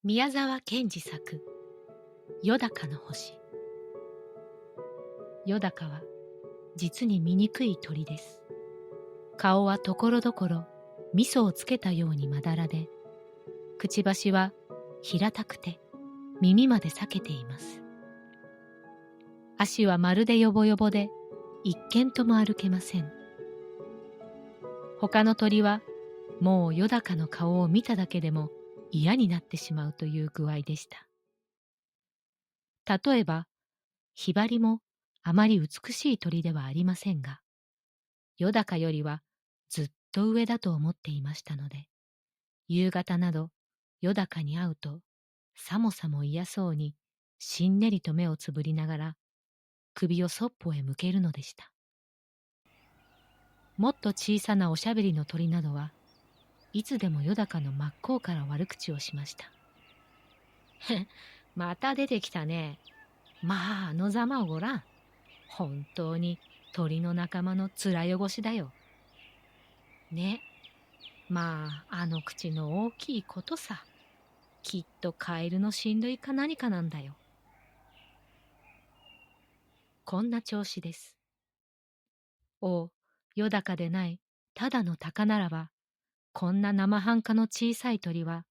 宮沢賢治作よだかの星。よだかは実に醜い鳥です。顔はところどころ味噌をつけたようにまだらで、くちばしは平たくて耳まで裂けています。足はまるでよぼよぼで一軒とも歩けません。他の鳥はもうよだかの顔を見ただけでも嫌になってしまうという具合でした。例えばヒバリもあまり美しい鳥ではありませんが、よだかよりはずっと上だと思っていましたので、夕方などよだかに会うとさもさも嫌そうにしんねりと目をつぶりながら首をそっぽへ向けるのでした。もっと小さなおしゃべりの鳥などはいつでもよだかの真っ向から悪口をしました。また出てきたね。まああのざまをごらん。本当に鳥の仲間の面汚しだよ。ね。まああの口の大きいことさ。きっとカエルのしんどいか何かなんだよ。こんな調子です。おう、よだかでないただの鷹ならば、こんな生半可の小さい鳥は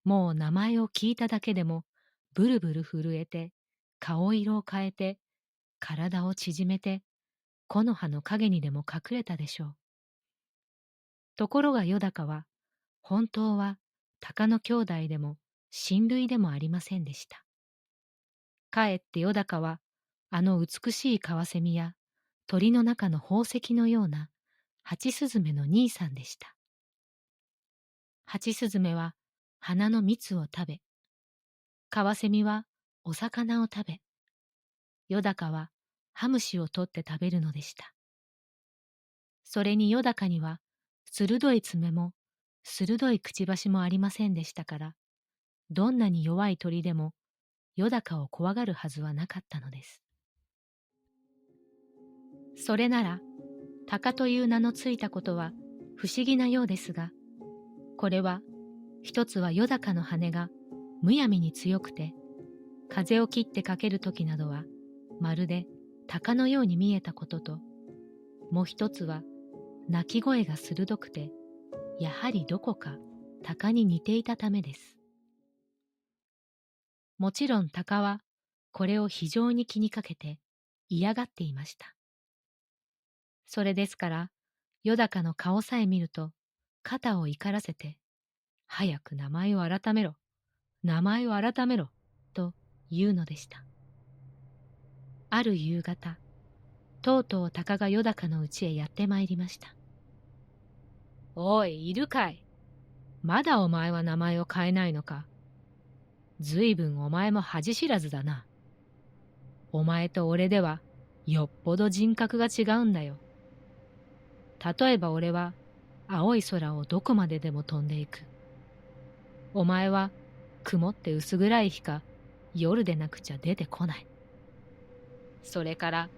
もう名前を聞いただけでもブルブル震えて顔色を変えて体を縮めて木の葉の陰にでも隠れたでしょう。ところがよだかは本当は鷹の兄弟でも親類でもありませんでした。かえってよだかはあの美しいカワセミや鳥の中の宝石のようなハチスズメの兄さんでした。ハチスズメは花の蜜を食べ、カワセミはお魚を食べ、よだかはハムシを取って食べるのでした。それによだかには鋭い爪も鋭いくちばしもありませんでしたから、どんなに弱い鳥でもよだかを怖がるはずはなかったのです。それなら鷹という名のついたことは不思議なようですが、これは一つはよだかの羽がむやみに強くて、風を切ってかけるときなどはまるで鷹のように見えたことと、もう一つは鳴き声が鋭くて、やはりどこか鷹に似ていたためです。もちろん鷹はこれを非常に気にかけて嫌がっていました。それですからよだかの顔さえ見ると肩を怒らせて、早く名前を改めろ、名前を改めろと言うのでした。ある夕方、とうとう鷹がよだかのうちへやってまいりました。おい、いるかい。まだお前は名前を変えないのか。ずいぶんお前も恥知らずだな。お前と俺ではよっぽど人格が違うんだよ。例えば俺は青い空をどこまででも飛んでいく。お前は曇って薄暗い日か夜でなくちゃ出てこない。それから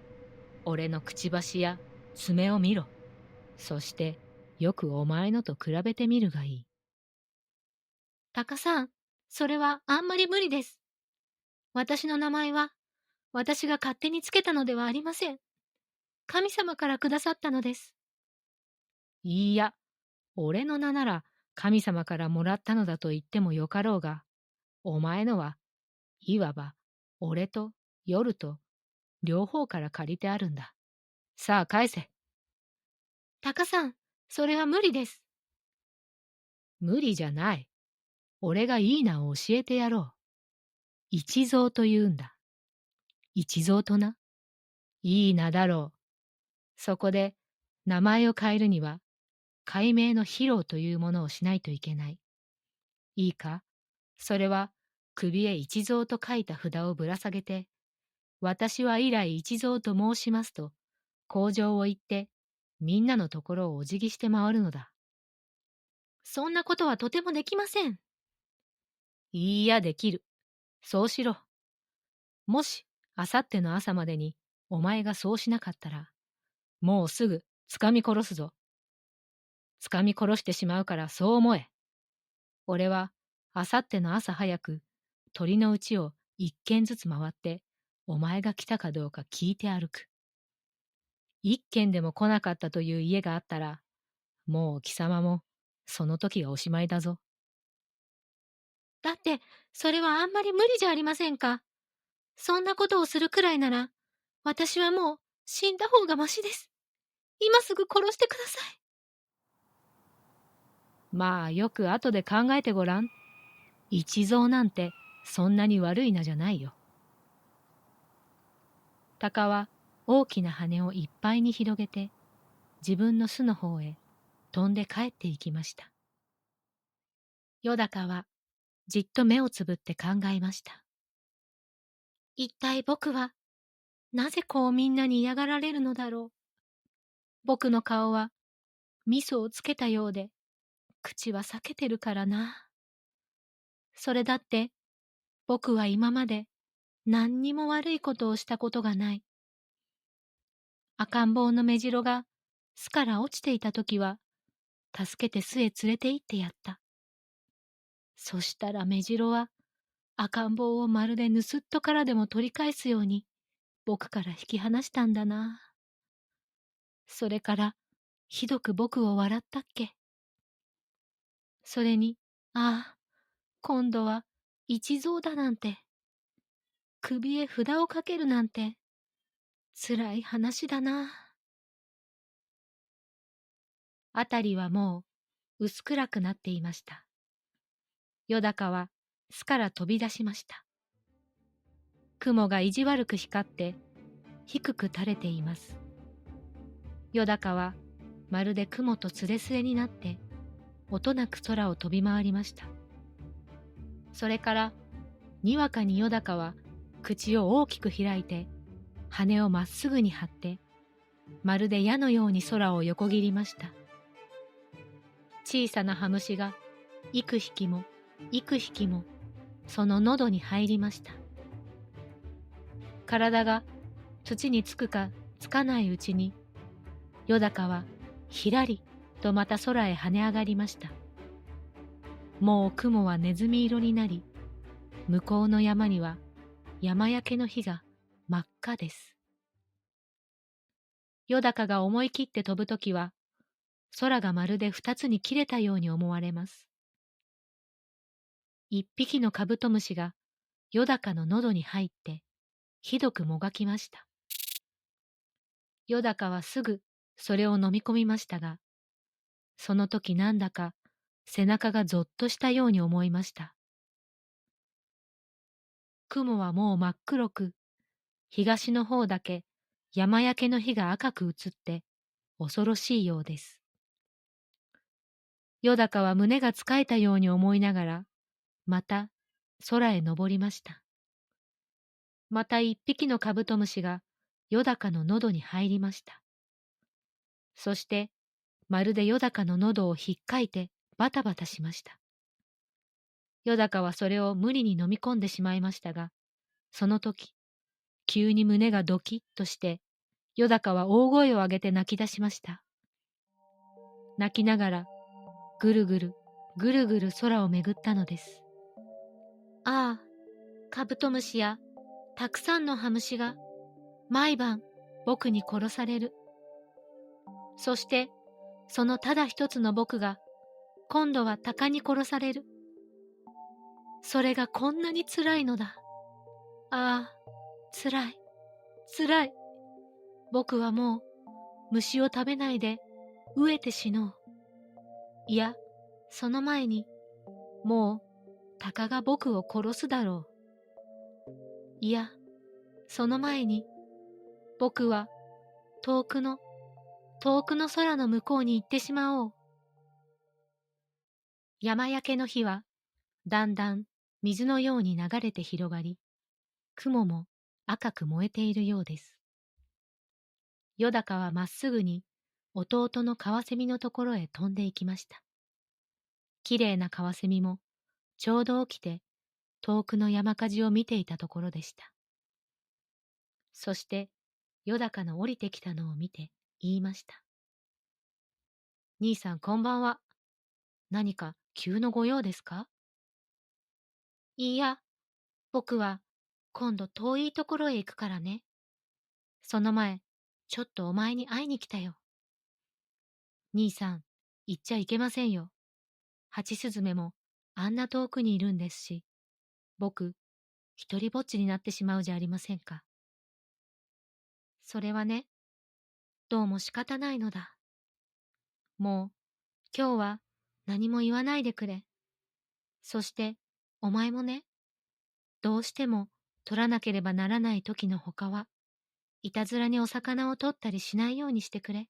俺のくちばしや爪を見ろ。そしてよくお前のと比べてみるがいい。鷹さん、それはあんまり無理です。私の名前は私が勝手につけたのではありません。神様からくださったのです。いいや、俺の名なら神様からもらったのだと言ってもよかろうが、お前のはいわば俺と夜と両方から借りてあるんだ。さあ返せ。鷹さん、それは無理です。無理じゃない。俺がいい名を教えてやろう。一蔵と言うんだ。一蔵とな。いい名だろう。そこで名前を変えるには、改名の披露というものをしないといけない。いいか、それは首へ一蔵と書いた札をぶら下げて、私は以来一蔵と申しますと、口上を言って、みんなのところをお辞儀して回るのだ。そんなことはとてもできません。いいや、できる。そうしろ。もし、あさっての朝までに、お前がそうしなかったら、もうすぐ、つかみ殺すぞ。つかみ殺してしまうからそう思え。俺は、あさっての朝早く、鳥のうちを一軒ずつ回って、お前が来たかどうか聞いて歩く。一軒でも来なかったという家があったら、もう貴様もその時がおしまいだぞ。だって、それはあんまり無理じゃありませんか。そんなことをするくらいなら、私はもう死んだ方がましです。今すぐ殺してください。まあよく後で考えてごらん。一蔵なんてそんなに悪い名じゃないよ。鷹は大きな羽をいっぱいに広げて、自分の巣の方へ飛んで帰っていきました。よだかはじっと目をつぶって考えました。一体僕はなぜこうみんなに嫌がられるのだろう。僕の顔は味噌をつけたようで、口は裂けてるからな。それだって僕は今まで何にも悪いことをしたことがない。赤ん坊の目白が巣から落ちていたときは、助けて巣へ連れて行ってやった。そしたら目白は赤ん坊をまるで盗っ人からでも取り返すように僕から引き離したんだな。それからひどく僕を笑ったっけ。それに、ああ、今度は一蔵だなんて、首へ札をかけるなんて、つらい話だな。あたりはもう薄暗くなっていました。よだかは巣から飛び出しました。雲が意地悪く光って低く垂れています。よだかはまるで雲とすれすれになって音なく空を飛び回りました。それからにわかによだかは口を大きく開いて羽をまっすぐに張ってまるで矢のように空を横切りました。小さな羽虫が幾匹も幾匹もその喉に入りました。体が土につくかつかないうちに、よだかはひらりとまた空へ跳ね上がりました。もう雲はネズミ色になり、向こうの山には山焼けの火が真っ赤です。よだかが思い切って飛ぶときは、空がまるで二つに切れたように思われます。一匹のカブトムシがよだかの喉に入ってひどくもがきました。よだかはすぐそれを飲み込みましたが、その時なんだか背中がぞっとしたように思いました。雲はもう真っ黒く、東の方だけ山焼けの火が赤く映って恐ろしいようです。よだかは胸がつかえたように思いながら、また空へ登りました。また一匹のカブトムシがよだかの喉に入りました。そしてまるでよだかの喉をひっかいてバタバタしました。よだかはそれを無理に飲み込んでしまいましたが、その時、急に胸がドキッとして、よだかは大声を上げて泣き出しました。泣きながら、ぐるぐる、ぐるぐる空をめぐったのです。ああ、カブトムシやたくさんのハムシが毎晩僕に殺される。そしてそのただ一つの僕が今度は鷹に殺される。それがこんなに辛いのだ。ああ、辛い、辛い。僕はもう虫を食べないで飢えて死のう。いや、その前にもう鷹が僕を殺すだろう。いや、その前に僕は遠くの遠くの空の向こうに行ってしまおう。山焼けの火はだんだん水のように流れて広がり、雲も赤く燃えているようです。よだかはまっすぐに弟のカワセミのところへ飛んで行きました。きれいなカワセミもちょうど起きて遠くの山火事を見ていたところでした。そしてよだかの降りてきたのを見て言いました。兄さんこんばんは。何か急のご用ですか。いいや、僕は今度遠いところへ行くからね。その前、ちょっとお前に会いに来たよ。兄さん、行っちゃいけませんよ。ハチスズメもあんな遠くにいるんですし、僕、一りぼっちになってしまうじゃありませんか。それはね、どうも仕方ないのだ。もう、今日は何も言わないでくれ。そして、お前もね、どうしても取らなければならない時のほかは、いたずらにお魚を取ったりしないようにしてくれ。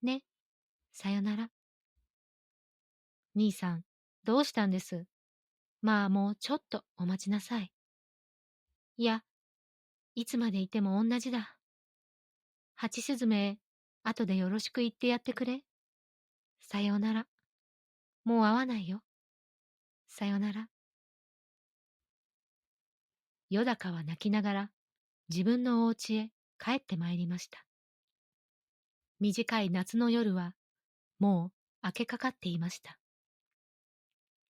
ね、さよなら。兄さん、どうしたんです？まあもうちょっとお待ちなさい。いや、いつまでいても同じだ。ハチスズメへ、後でよろしく言ってやってくれ。さようなら。もう会わないよ。さよなら。よだかは泣きながら自分のお家へ帰ってまいりました。短い夏の夜はもう明けかかっていました。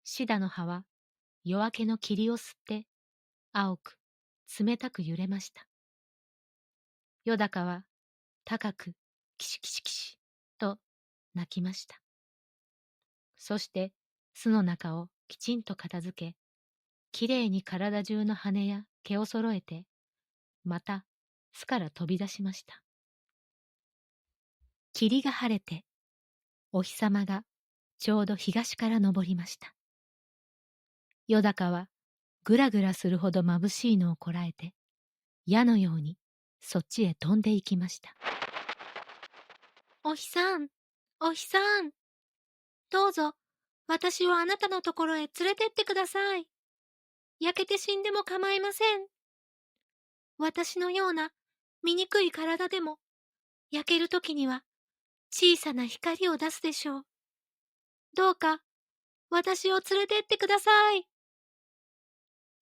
シダの葉は夜明けの霧を吸って青く冷たく揺れました。よだかは高くキシキシキシと鳴きました。そして巣の中をきちんと片付け、きれいに体中の羽や毛を揃えて、また巣から飛び出しました。霧が晴れて、お日様がちょうど東から昇りました。よだかはぐらぐらするほど眩しいのをこらえて、矢のようにそっちへ飛んで行きました。お日さん、お日さん、どうぞ私をあなたのところへ連れてってください。焼けて死んでも構いません。私のような醜い体でも焼けるときには小さな光を出すでしょう。どうか私を連れてってください。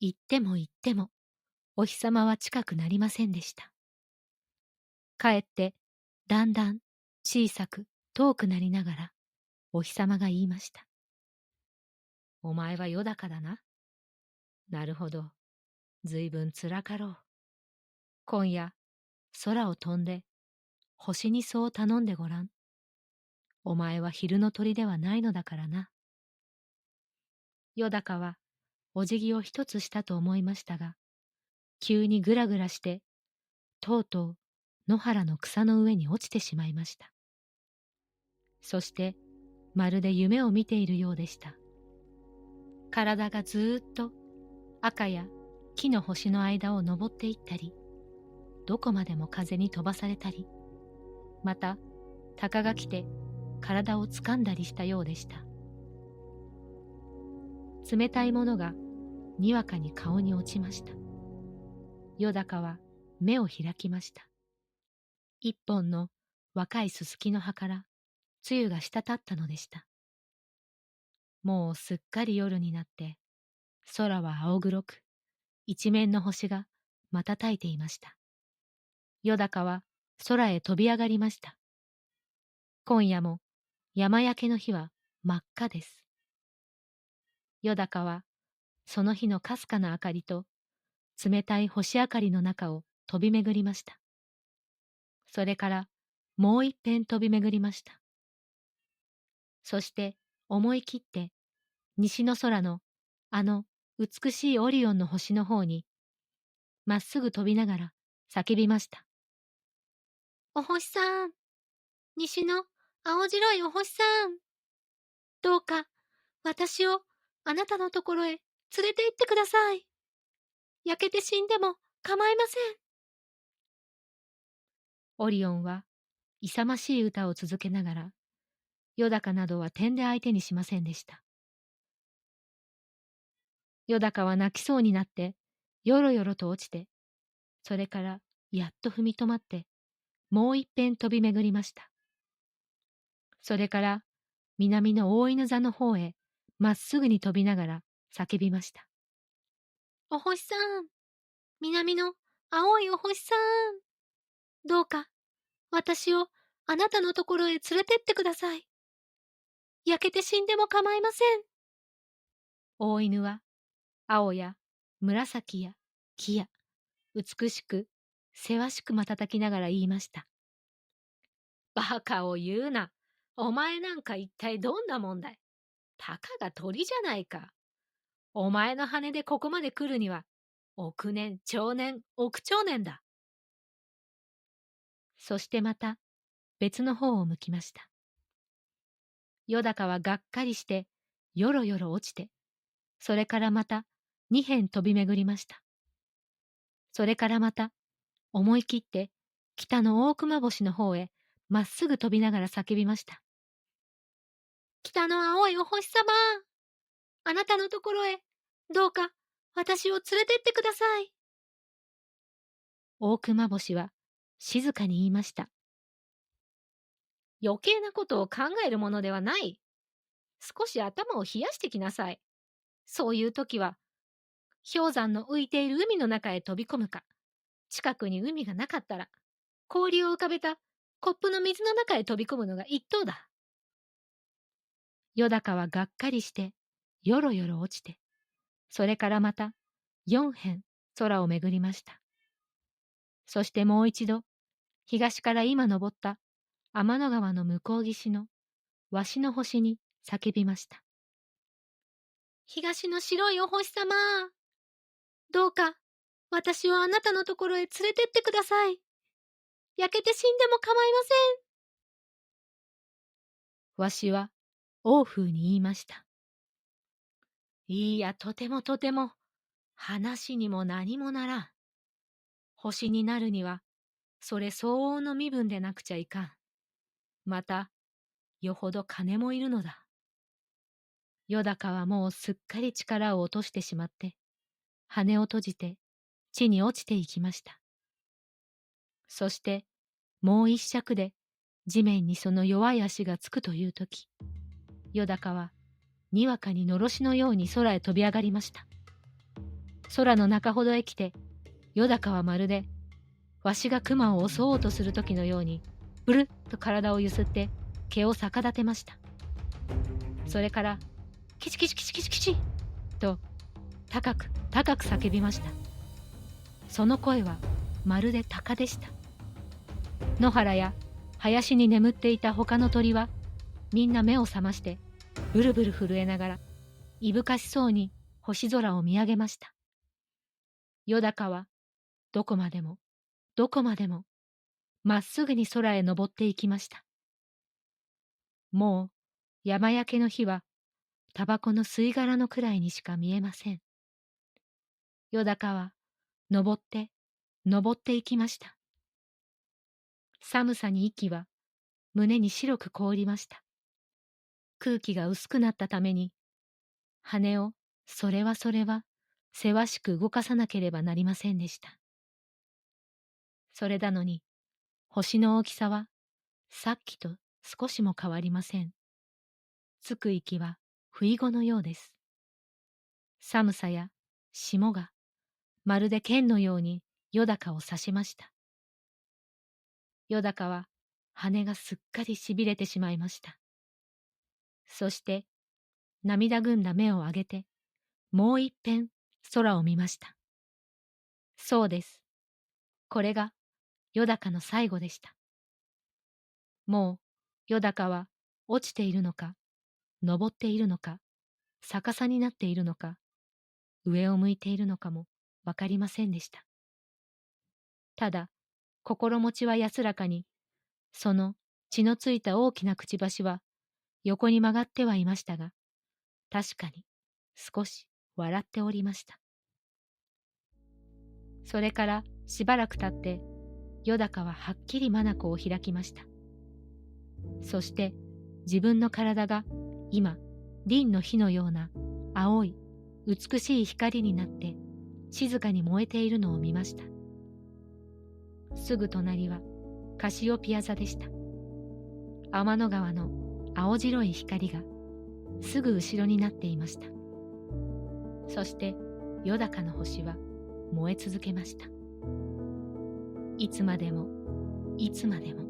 言っても言ってもお日様は近くなりませんでした。かえってだんだん小さく遠くなりながらお日様が言いました。お前はよだかだな。なるほど。ずいぶんつらかろう。今夜空を飛んで星にそう頼んでごらん。お前は昼の鳥ではないのだからな。よだかはお辞儀を一つしたと思いましたが、急にぐらぐらして、とうとう野原の草の上に落ちてしまいました。そしてまるで夢を見ているようでした。体がずーっと赤や木の星の間を登っていったり、どこまでも風に飛ばされたり、また鷹が来て体を掴んだりしたようでした。冷たいものがにわかに顔に落ちました。よだかは目を開きました。一本の若いすすきの葉から露が滴ったのでした。もうすっかり夜になって、空は青黒く、一面の星が瞬いていました。よだかは空へ飛び上がりました。今夜も山焼けの日は真っ赤です。よだかはその日のかすかな明かりと冷たい星明かりの中を飛び巡りました。それからもう一遍飛び巡りました。そして思い切って西の空のあの美しいオリオンの星の方にまっすぐ飛びながら叫びました。お星さん、西の青白いお星さん、どうか私をあなたのところへ連れて行ってください。焼けて死んでも構いません。オリオンは勇ましい歌を続けながら、よだかなどは点で相手にしませんでした。よだかは泣きそうになって、よろよろと落ちて、それからやっと踏み止まって、もう一遍飛び巡りました。それから南の大犬座の方へまっすぐに飛びながら叫びました。お星さん、南の青いお星さん、どうか私をあなたのところへ連れてってください。焼けて死んでも構いません。大犬は青や紫や木や美しくせわしく瞬きながら言いました。バカを言うな。お前なんか一体どんなもんだい。たかが鳥じゃないか。お前の羽でここまで来るには、億年、長年、億長年だ。そしてまた別の方を向きました。よだかはがっかりして、よろよろ落ちて、それからまた二辺飛び巡りました。それからまた思い切って北の大熊星の方へまっすぐ飛びながら叫びました。北の青いお星様、あなたのところへどうか私を連れてってください。大熊星は静かに言いました。余計なことを考えるものではない。少し頭を冷やしてきなさい。そういう時は氷山の浮いている海の中へ飛び込むか、近くに海がなかったら氷を浮かべたコップの水の中へ飛び込むのが一等だ。よだかはがっかりしてよろよろ落ちて、それからまた四辺空を巡りました。そしてもう一度東から今昇った天の川の向こう岸のわしの星に叫びました。東の白いお星様、どうか私をあなたのところへ連れてってください。焼けて死んでも構いません。わしは王風に言いました。いいや、とてもとても、話にも何もならん。星になるには、それ相応の身分でなくちゃいかん。また、よほど金もいるのだ。よだかはもうすっかり力を落としてしまって、羽を閉じて地に落ちていきました。そして、もう一尺で地面にその弱い足がつくというとき、よだかはにわかにのろしのように空へ飛び上がりました。空の中ほどへ来て、よだかはまるでわしが熊を襲おうとする時のようにブルッと体をゆすって毛を逆立てました。それからキチキチキチキチキチと高く高く叫びました。その声はまるで鷹でした。野原や林に眠っていた他の鳥はみんな目を覚ましてブルブル震えながらいぶかしそうに星空を見上げました。よだかはどこまでもどこまでもまっすぐに空へ登っていきました。もう山焼けの火はタバコの吸い殻のくらいにしか見えません。よだかは登って登っていきました。寒さに息は胸に白く凍りました。空気が薄くなったために羽をそれはせわしく動かさなければなりませんでした。それなのに星の大きさはさっきと少しも変わりません。つく息は不意語のようです。寒さや霜がまるで剣のようによだかを刺しました。よだかは羽がすっかりしびれてしまいました。そして涙ぐんだ目を上げてもう一遍空を見ました。そうです。これがよだかの最後でした。もうよだかは落ちているのか、登っているのか、逆さになっているのか、上を向いているのかもわかりませんでした。ただ、心持ちは安らかに、その血のついた大きなくちばしは横に曲がってはいましたが、確かに少し笑っておりました。それからしばらく経って、よだかははっきり眼を開きました。そして自分の体が今、輪の火のような青い美しい光になって静かに燃えているのを見ました。すぐ隣はカシオピア座でした。天の川の青白い光がすぐ後ろになっていました。そしてよだかの星は燃え続けました。いつまでもいつまでも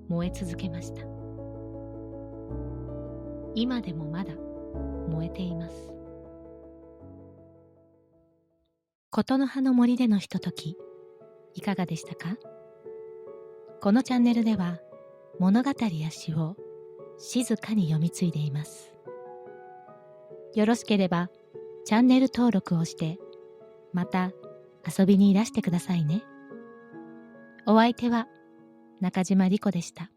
燃え続けました。今でもまだ燃えています。ことの葉の森でのひととき、いかがでしたか？このチャンネルでは物語や詩を静かに読み継いでいます。よろしければチャンネル登録をして、また遊びにいらしてくださいね。お相手は中島莉子でした。